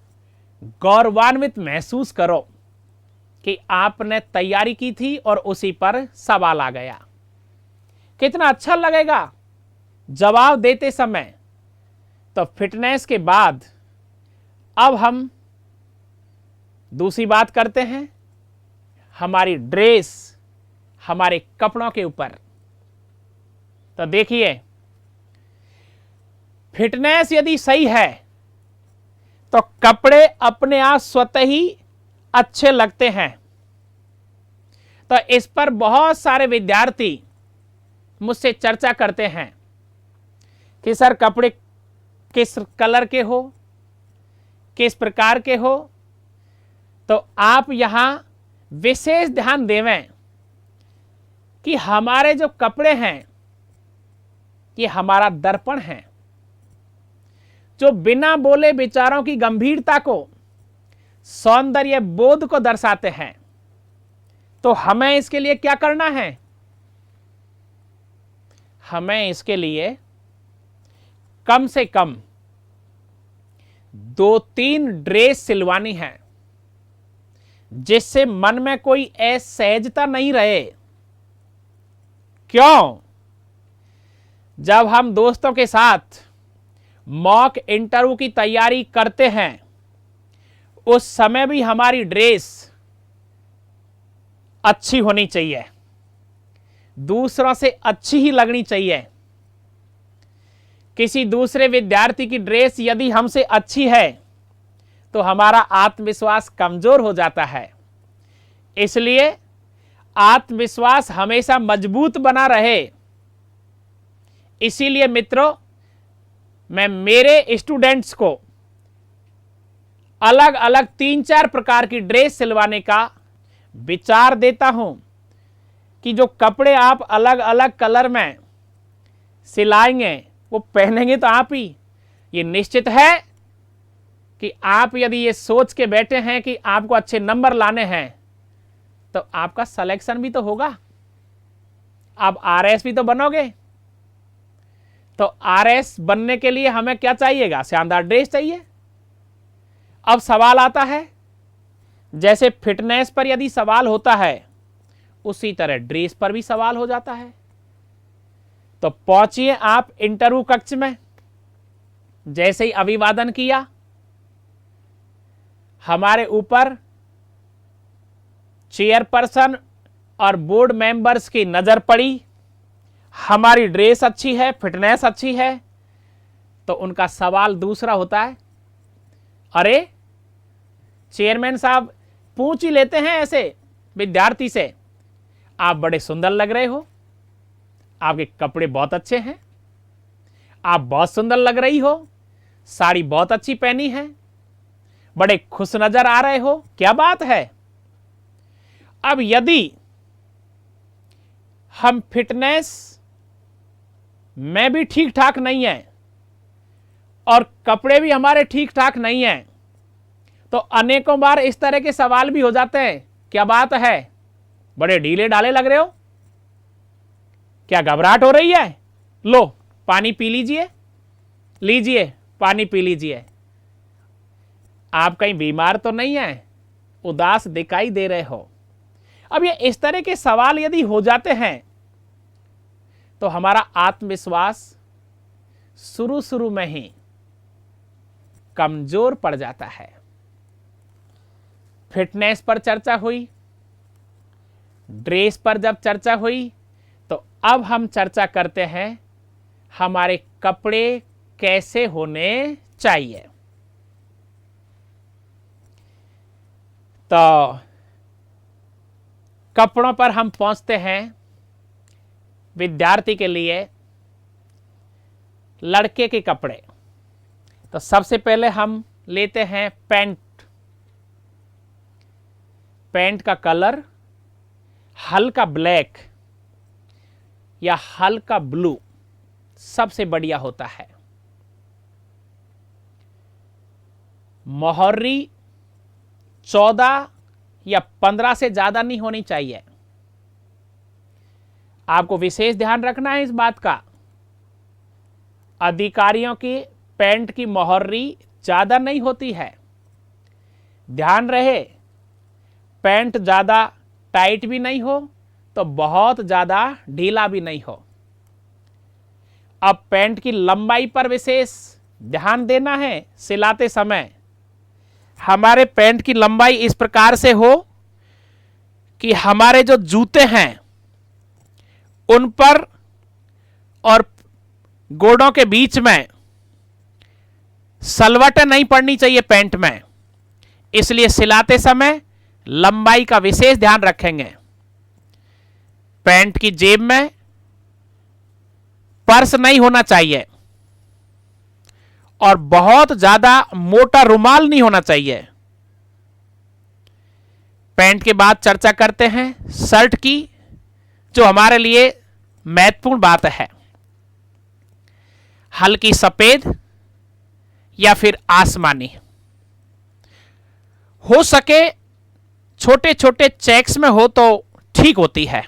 गौरवान्वित महसूस करो कि आपने तैयारी की थी और उसी पर सवाल आ गया। कितना अच्छा लगेगा जवाब देते समय। तो फिटनेस के बाद अब हम दूसरी बात करते हैं, हमारी ड्रेस, हमारे कपड़ों के ऊपर। तो देखिए, फिटनेस यदि सही है तो कपड़े अपने आप स्वतः ही अच्छे लगते हैं। तो इस पर बहुत सारे विद्यार्थी मुझसे चर्चा करते हैं कि सर कपड़े किस कलर के हो, किस प्रकार के हो। तो आप यहां विशेष ध्यान देवें कि हमारे जो कपड़े हैं ये हमारा दर्पण है, जो बिना बोले विचारों की गंभीरता को, सौंदर्य बोध को दर्शाते हैं। तो हमें इसके लिए क्या करना है? हमें इसके लिए कम से कम 2-3 ड्रेस सिलवानी है, जिससे मन में कोई असहजता नहीं रहे। क्यों? जब हम दोस्तों के साथ मॉक इंटरव्यू की तैयारी करते हैं, उस समय भी हमारी ड्रेस अच्छी होनी चाहिए, दूसरों से अच्छी ही लगनी चाहिए। किसी दूसरे विद्यार्थी की ड्रेस यदि हमसे अच्छी है तो हमारा आत्मविश्वास कमजोर हो जाता है। इसलिए आत्मविश्वास हमेशा मजबूत बना रहे, इसीलिए मित्रों, मैं मेरे स्टूडेंट्स को अलग अलग 3-4 प्रकार की ड्रेस सिलवाने का विचार देता हूं कि जो कपड़े आप अलग अलग कलर में सिलाएंगे वो पहनेंगे तो आप ही। ये निश्चित है कि आप यदि ये सोच के बैठे हैं कि आपको अच्छे नंबर लाने हैं, तो आपका सिलेक्शन भी तो होगा, आप आरएस भी तो बनोगे। तो आरएस बनने के लिए हमें क्या चाहिएगा? शानदार ड्रेस चाहिए। अब सवाल आता है, जैसे फिटनेस पर यदि सवाल होता है, उसी तरह ड्रेस पर भी सवाल हो जाता है। तो पहुंचिए आप इंटरव्यू कक्ष में। जैसे ही अभिवादन किया, हमारे ऊपर चेयरपर्सन और बोर्ड मेंबर्स की नजर पड़ी। हमारी ड्रेस अच्छी है, फिटनेस अच्छी है, तो उनका सवाल दूसरा होता है, अरे चेयरमैन साहब पूछ ही लेते हैं ऐसे विद्यार्थी से, आप बड़े सुंदर लग रहे हो, आपके कपड़े बहुत अच्छे हैं, आप बहुत सुंदर लग रही हो, साड़ी बहुत अच्छी पहनी है, बड़े खुश नजर आ रहे हो, क्या बात है। अब यदि हम फिटनेस में भी ठीक ठाक नहीं है और कपड़े भी हमारे ठीक ठाक नहीं हैं, तो अनेकों बार इस तरह के सवाल भी हो जाते हैं, क्या बात है, बड़े ढीले ढाले लग रहे हो, क्या घबराहट हो रही है, लो पानी पी लीजिए, लीजिए पानी पी लीजिए, आप कहीं बीमार तो नहीं है, उदास दिखाई दे रहे हो। अब ये इस तरह के सवाल यदि हो जाते हैं तो हमारा आत्मविश्वास शुरू शुरू में ही कमजोर पड़ जाता है। फिटनेस पर चर्चा हुई, ड्रेस पर जब चर्चा हुई, तो अब हम चर्चा करते हैं हमारे कपड़े कैसे होने चाहिए। तो कपड़ों पर हम पहुंचते हैं विद्यार्थी के लिए लड़के के कपड़े। तो सबसे पहले हम लेते हैं पैंट। पैंट का कलर हल्का ब्लैक या हल्का ब्लू सबसे बढ़िया होता है। मोहर्री 14 या 15 से ज्यादा नहीं होनी चाहिए। आपको विशेष ध्यान रखना है इस बात का। अधिकारियों की पैंट की मोहर्री ज्यादा नहीं होती है। ध्यान रहे, पैंट ज्यादा टाइट भी नहीं हो तो बहुत ज्यादा ढीला भी नहीं हो। अब पैंट की लंबाई पर विशेष ध्यान देना है। सिलाते समय हमारे पैंट की लंबाई इस प्रकार से हो कि हमारे जो जूते हैं उन पर और गोड़ों के बीच में सलवटें नहीं पड़नी चाहिए पैंट में। इसलिए सिलाते समय लंबाई का विशेष ध्यान रखेंगे। पैंट की जेब में पर्स नहीं होना चाहिए और बहुत ज्यादा मोटा रुमाल नहीं होना चाहिए। पैंट के बाद चर्चा करते हैं शर्ट की, जो हमारे लिए महत्वपूर्ण बात है। हल्की सफेद या फिर आसमानी, हो सके छोटे छोटे चेक्स में हो तो ठीक होती है,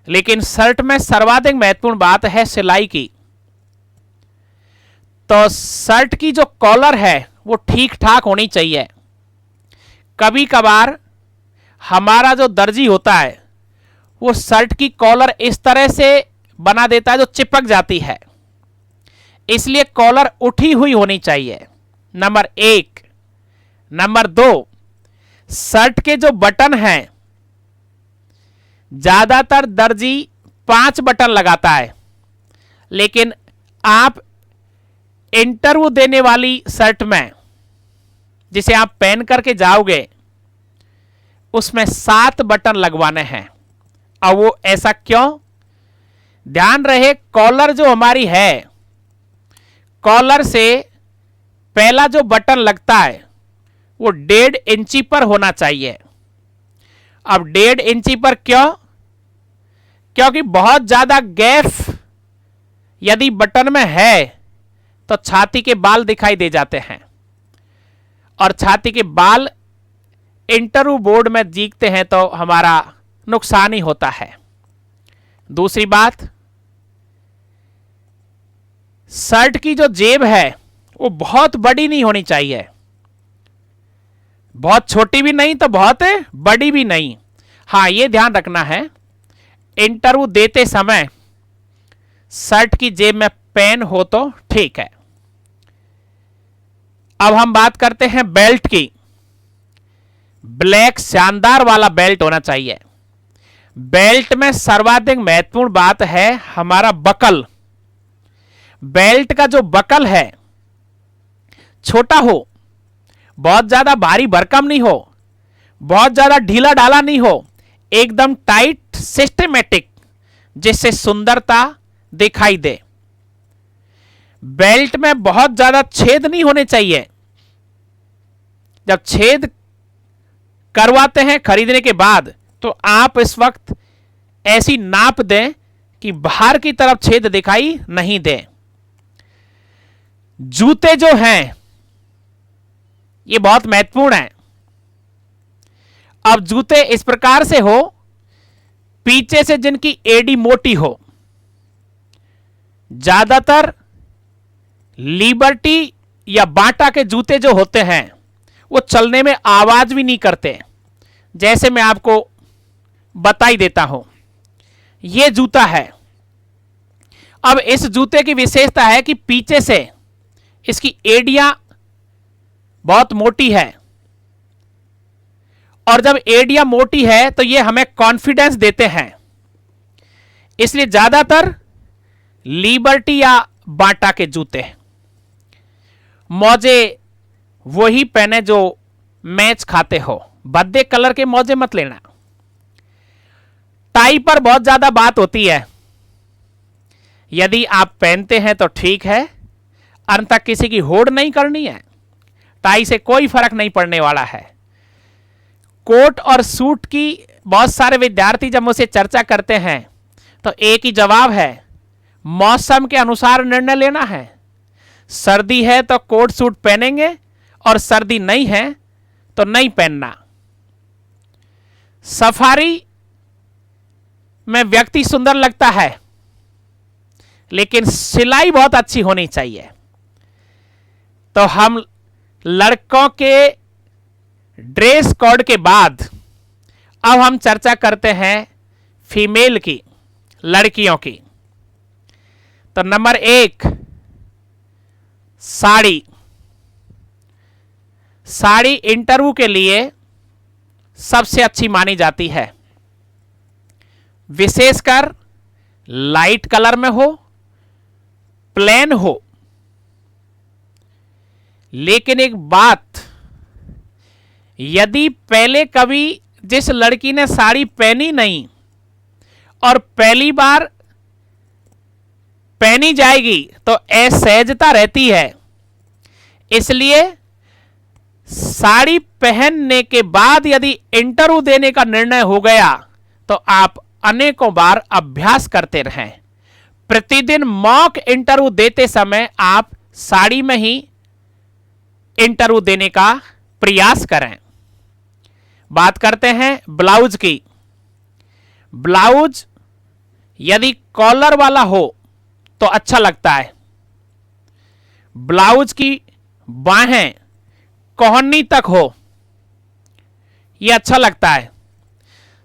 लेकिन शर्ट में सर्वाधिक महत्वपूर्ण बात है सिलाई की। तो शर्ट की जो कॉलर है वो ठीक ठाक होनी चाहिए। कभी कभार हमारा जो दर्जी होता है वो शर्ट की कॉलर इस तरह से बना देता है जो चिपक जाती है, इसलिए कॉलर उठी हुई होनी चाहिए, नंबर 1। नंबर 2, शर्ट के जो बटन हैं, ज्यादातर दर्जी 5 बटन लगाता है, लेकिन आप इंटरव्यू देने वाली शर्ट में जिसे आप पहन करके जाओगे उसमें 7 बटन लगवाने हैं। अब वो ऐसा क्यों? ध्यान रहे, कॉलर जो हमारी है, कॉलर से पहला जो बटन लगता है वो 1.5 इंची पर होना चाहिए। अब 1.5 इंची पर क्यों? क्योंकि बहुत ज्यादा गैप यदि बटन में है तो छाती के बाल दिखाई दे जाते हैं और छाती के बाल इंटरव्यू बोर्ड में दिखते हैं तो हमारा नुकसान ही होता है। दूसरी बात, शर्ट की जो जेब है वो बहुत बड़ी नहीं होनी चाहिए, बहुत छोटी भी नहीं तो बहुत बड़ी भी नहीं। हाँ, ये ध्यान रखना है, इंटरव्यू देते समय शर्ट की जेब में पेन हो तो ठीक है। अब हम बात करते हैं बेल्ट की। ब्लैक शानदार वाला बेल्ट होना चाहिए। बेल्ट में सर्वाधिक महत्वपूर्ण बात है हमारा बकल। बेल्ट का जो बकल है छोटा हो, बहुत ज्यादा भारी भरकम नहीं हो, बहुत ज्यादा ढीला ढाला नहीं हो, एकदम टाइट सिस्टमेटिक, जिससे सुंदरता दिखाई दे। बेल्ट में बहुत ज्यादा छेद नहीं होने चाहिए। जब छेद करवाते हैं खरीदने के बाद तो आप इस वक्त ऐसी नाप दें कि बाहर की तरफ छेद दिखाई नहीं दे। जूते जो हैं ये बहुत महत्वपूर्ण है। अब जूते इस प्रकार से हो, पीछे से जिनकी एड़ी मोटी हो। ज्यादातर लिबर्टी या बाटा के जूते जो होते हैं वो चलने में आवाज भी नहीं करते। जैसे मैं आपको बता ही देता हूं, यह जूता है। अब इस जूते की विशेषता है कि पीछे से इसकी एड़ियां बहुत मोटी है, और जब एड़ियां मोटी है तो यह हमें कॉन्फिडेंस देते हैं। इसलिए ज्यादातर लिबर्टी या बाटा के जूते। मोजे वही पहने जो मैच खाते हो, भद्दे कलर के मोजे मत लेना। टाई पर बहुत ज्यादा बात होती है। यदि आप पहनते हैं तो ठीक है, अन्यथा किसी की होड़ नहीं करनी है। टाई से कोई फर्क नहीं पड़ने वाला है। कोट और सूट की बहुत सारे विद्यार्थी जब मुझसे चर्चा करते हैं तो एक ही जवाब है, मौसम के अनुसार निर्णय लेना है। सर्दी है तो कोट सूट पहनेंगे और सर्दी नहीं है तो नहीं पहनना। सफारी में व्यक्ति सुंदर लगता है, लेकिन सिलाई बहुत अच्छी होनी चाहिए। तो हम लड़कों के ड्रेस कोड के बाद अब हम चर्चा करते हैं फीमेल की, लड़कियों की। तो नंबर 1, साड़ी। साड़ी इंटरव्यू के लिए सबसे अच्छी मानी जाती है, विशेषकर लाइट कलर में हो, प्लेन हो। लेकिन एक बात, यदि पहले कभी जिस लड़की ने साड़ी पहनी नहीं और पहली बार पहनी जाएगी तो असहजता रहती है। इसलिए साड़ी पहनने के बाद यदि इंटरव्यू देने का निर्णय हो गया तो आप अनेकों बार अभ्यास करते रहें। प्रतिदिन मॉक इंटरव्यू देते समय आप साड़ी में ही इंटरव्यू देने का प्रयास करें। बात करते हैं ब्लाउज की। ब्लाउज यदि कॉलर वाला हो तो अच्छा लगता है। ब्लाउज की बाहें कोहनी तक हो, यह अच्छा लगता है।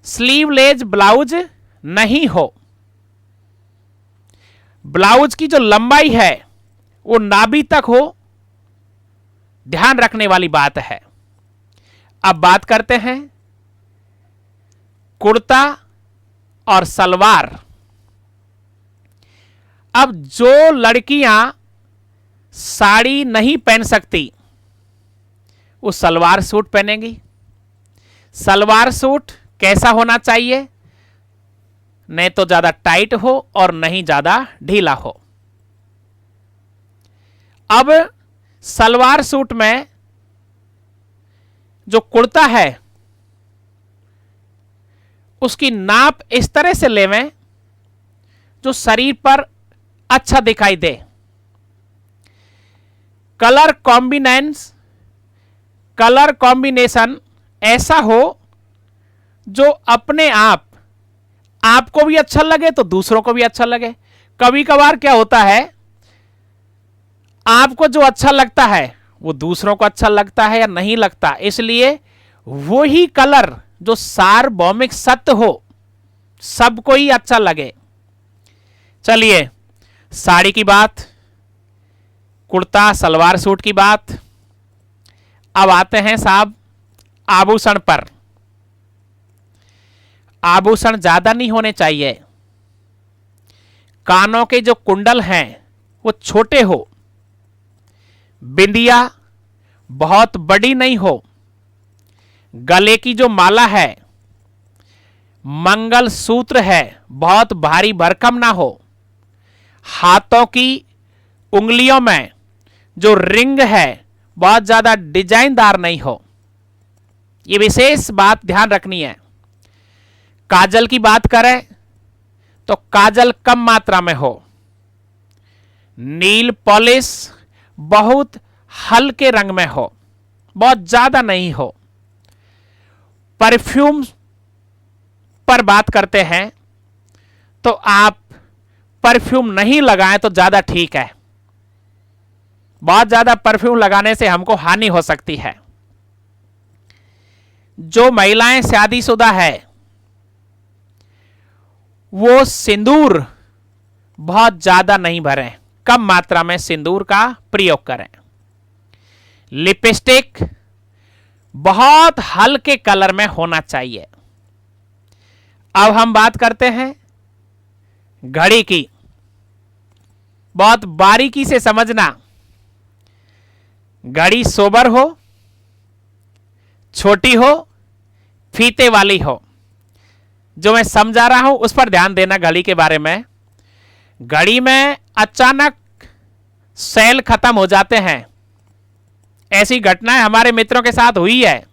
स्लीवलेस ब्लाउज नहीं हो। ब्लाउज की जो लंबाई है वो नाभि तक हो, ध्यान रखने वाली बात है। अब बात करते हैं कुर्ता और सलवार। अब जो लड़कियां साड़ी नहीं पहन सकती वो सलवार सूट पहनेंगी। सलवार सूट कैसा होना चाहिए? नहीं तो ज्यादा टाइट हो और नहीं ज्यादा ढीला हो। अब सलवार सूट में जो कुर्ता है उसकी नाप इस तरह से लेवें जो शरीर पर अच्छा दिखाई दे। कलर कॉम्बिनेशन ऐसा हो जो अपने आप आपको भी अच्छा लगे तो दूसरों को भी अच्छा लगे। कभी कभार क्या होता है, आपको जो अच्छा लगता है वो दूसरों को अच्छा लगता है या नहीं लगता। इसलिए वही कलर जो सार्वभौमिक सत्य हो, सबको ही अच्छा लगे। चलिए साड़ी की बात, कुर्ता सलवार सूट की बात। अब आते हैं साहब आभूषण पर। आभूषण ज्यादा नहीं होने चाहिए। कानों के जो कुंडल हैं वो छोटे हो, बिंदिया बहुत बड़ी नहीं हो, गले की जो माला है, मंगल सूत्र है, बहुत भारी भरकम ना हो, हाथों की उंगलियों में जो रिंग है बहुत ज्यादा डिजाइनदार नहीं हो। ये विशेष बात ध्यान रखनी है। काजल की बात करें तो काजल कम मात्रा में हो, नील पॉलिश बहुत हल्के रंग में हो, बहुत ज्यादा नहीं हो। परफ्यूम पर बात करते हैं तो आप परफ्यूम नहीं लगाएं तो ज्यादा ठीक है। बहुत ज्यादा परफ्यूम लगाने से हमको हानि हो सकती है। जो महिलाएं शादीशुदा है वो सिंदूर बहुत ज्यादा नहीं भरें, कम मात्रा में सिंदूर का प्रयोग करें। लिपस्टिक बहुत हल्के कलर में होना चाहिए। अब हम बात करते हैं घड़ी की। बहुत बारीकी से समझना। घड़ी सोबर हो, छोटी हो, फीते वाली हो। जो मैं समझा रहा हूं उस पर ध्यान देना। घड़ी के बारे में, घड़ी में अचानक सेल खत्म हो जाते हैं। ऐसी घटनाएं हमारे मित्रों के साथ हुई है।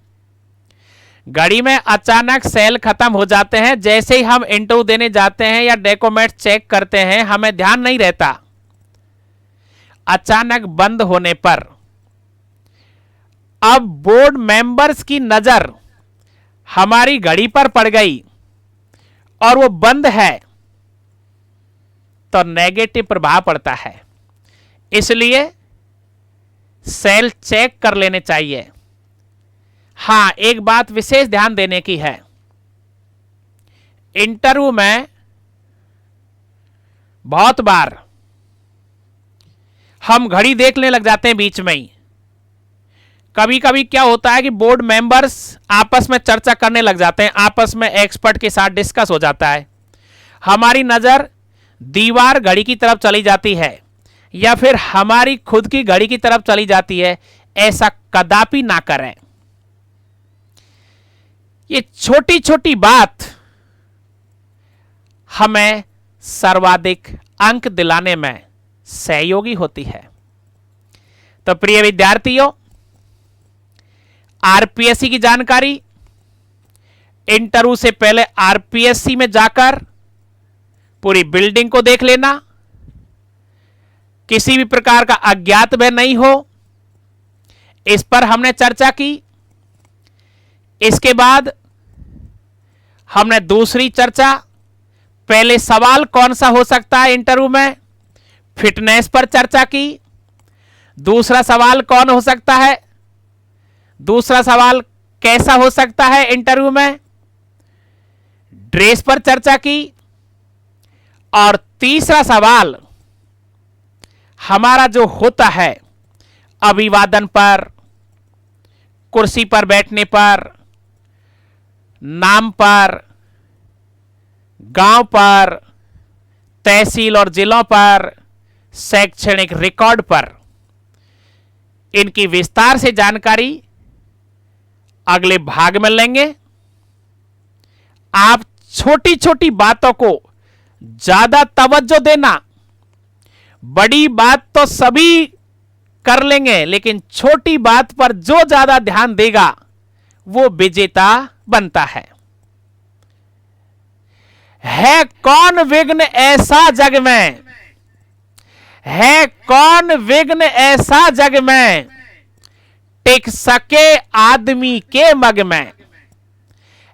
घड़ी में अचानक सेल खत्म हो जाते हैं। जैसे ही हम इंटरव्यू देने जाते हैं या डॉक्यूमेंट चेक करते हैं, हमें ध्यान नहीं रहता। अचानक बंद होने पर अब बोर्ड मेंबर्स की नजर हमारी घड़ी पर पड़ गई और वो बंद है तो नेगेटिव प्रभाव पड़ता है। इसलिए सेल चेक कर लेने चाहिए। हां, एक बात विशेष ध्यान देने की है। इंटरव्यू में बहुत बार हम घड़ी देखने लग जाते हैं बीच में ही। कभी कभी क्या होता है कि बोर्ड मेंबर्स आपस में चर्चा करने लग जाते हैं, आपस में एक्सपर्ट के साथ डिस्कस हो जाता है। हमारी नजर दीवार घड़ी की तरफ चली जाती है या फिर हमारी खुद की घड़ी की तरफ चली जाती है। ऐसा कदापि ना करें। ये छोटी छोटी बात हमें सर्वाधिक अंक दिलाने में सहयोगी होती है। तो प्रिय विद्यार्थियों, आरपीएससी की जानकारी, इंटरव्यू से पहले आरपीएससी में जाकर पूरी बिल्डिंग को देख लेना। किसी भी प्रकार का अज्ञात वह नहीं हो, इस पर हमने चर्चा की। इसके बाद हमने दूसरी चर्चा, पहले सवाल कौन सा हो सकता है इंटरव्यू में, फिटनेस पर चर्चा की। दूसरा सवाल कौन हो सकता है, दूसरा सवाल कैसा हो सकता है इंटरव्यू में, ड्रेस पर चर्चा की। और तीसरा सवाल हमारा जो होता है अभिवादन पर, कुर्सी पर बैठने पर, नाम पर, गांव पर, तहसील और जिलों पर, शैक्षणिक रिकॉर्ड पर, इनकी विस्तार से जानकारी अगले भाग में लेंगे। आप छोटी छोटी बातों को ज्यादा तवज्जो देना। बड़ी बात तो सभी कर लेंगे, लेकिन छोटी बात पर जो ज्यादा ध्यान देगा वो विजेता बनता है। कौन विघ्न ऐसा जग में, है कौन विघ्न ऐसा जग में, टिक सके आदमी के मग में।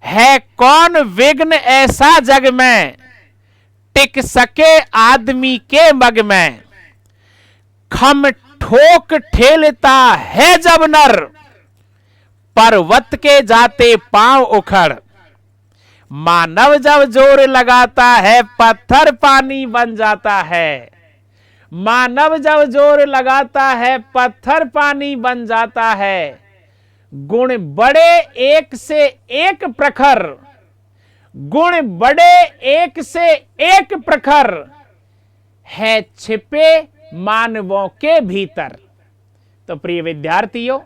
है कौन विघ्न ऐसा जग में, टिक सके आदमी के मग में। खम ठोक ठेलता है जब नर, पर्वत के जाते पांव उखड़। मानव जब जोर लगाता है, पत्थर पानी बन जाता है। मानव जब जोर लगाता है पत्थर पानी बन जाता है। गुण बड़े एक से एक प्रखर, गुण बड़े एक से एक प्रखर है छिपे मानवों के भीतर। तो प्रिय विद्यार्थियों,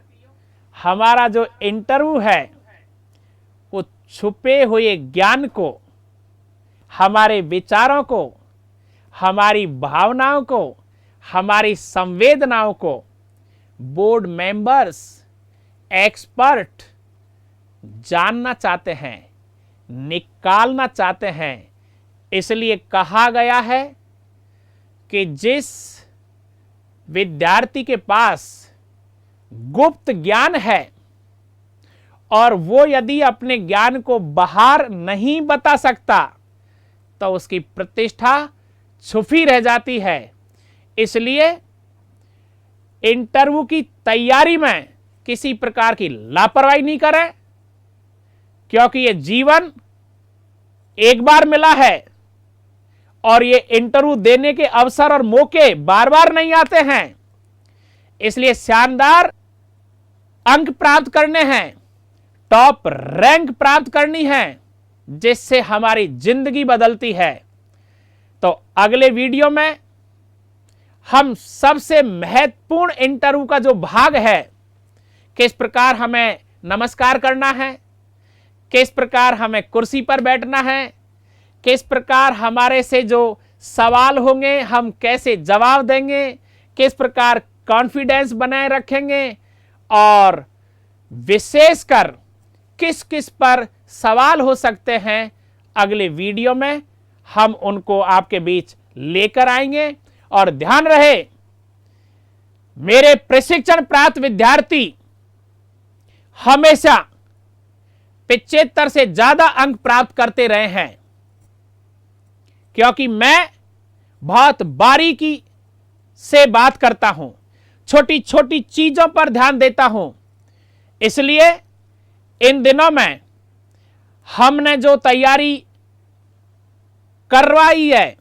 हमारा जो इंटरव्यू है वो छुपे हुए ज्ञान को, हमारे विचारों को, हमारी भावनाओं को, हमारी संवेदनाओं को बोर्ड मेंबर्स, एक्सपर्ट जानना चाहते हैं, निकालना चाहते हैं। इसलिए कहा गया है कि जिस विद्यार्थी के पास गुप्त ज्ञान है और वो यदि अपने ज्ञान को बाहर नहीं बता सकता तो उसकी प्रतिष्ठा छुपी रह जाती है। इसलिए इंटरव्यू की तैयारी में किसी प्रकार की लापरवाही नहीं करें, क्योंकि ये जीवन एक बार मिला है और ये इंटरव्यू देने के अवसर और मौके बार बार नहीं आते हैं। इसलिए शानदार अंक प्राप्त करने हैं, टॉप रैंक प्राप्त करनी है, जिससे हमारी जिंदगी बदलती है। तो अगले वीडियो में हम सबसे महत्वपूर्ण इंटरव्यू का जो भाग है, किस प्रकार हमें नमस्कार करना है, किस प्रकार हमें कुर्सी पर बैठना है, किस प्रकार हमारे से जो सवाल होंगे हम कैसे जवाब देंगे, किस प्रकार कॉन्फिडेंस बनाए रखेंगे और विशेषकर किस किस पर सवाल हो सकते हैं, अगले वीडियो में हम उनको आपके बीच लेकर आएंगे। और ध्यान रहे, मेरे प्रशिक्षण प्राप्त विद्यार्थी हमेशा 75 से ज्यादा अंक प्राप्त करते रहे हैं, क्योंकि मैं बहुत बारीकी से बात करता हूं, छोटी छोटी चीजों पर ध्यान देता हूं। इसलिए इन दिनों में हमने जो तैयारी करवाई है,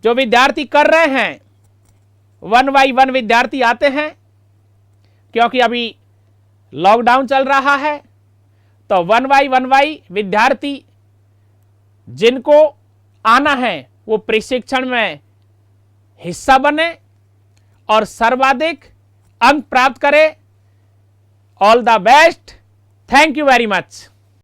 जो विद्यार्थी कर रहे हैं, 1 बाय 1 विद्यार्थी आते हैं, क्योंकि अभी लॉकडाउन चल रहा है। तो 1 बाय 1 विद्यार्थी जिनको आना है वो प्रशिक्षण में हिस्सा बने और सर्वाधिक अंक प्राप्त करें। All the best. Thank you very much.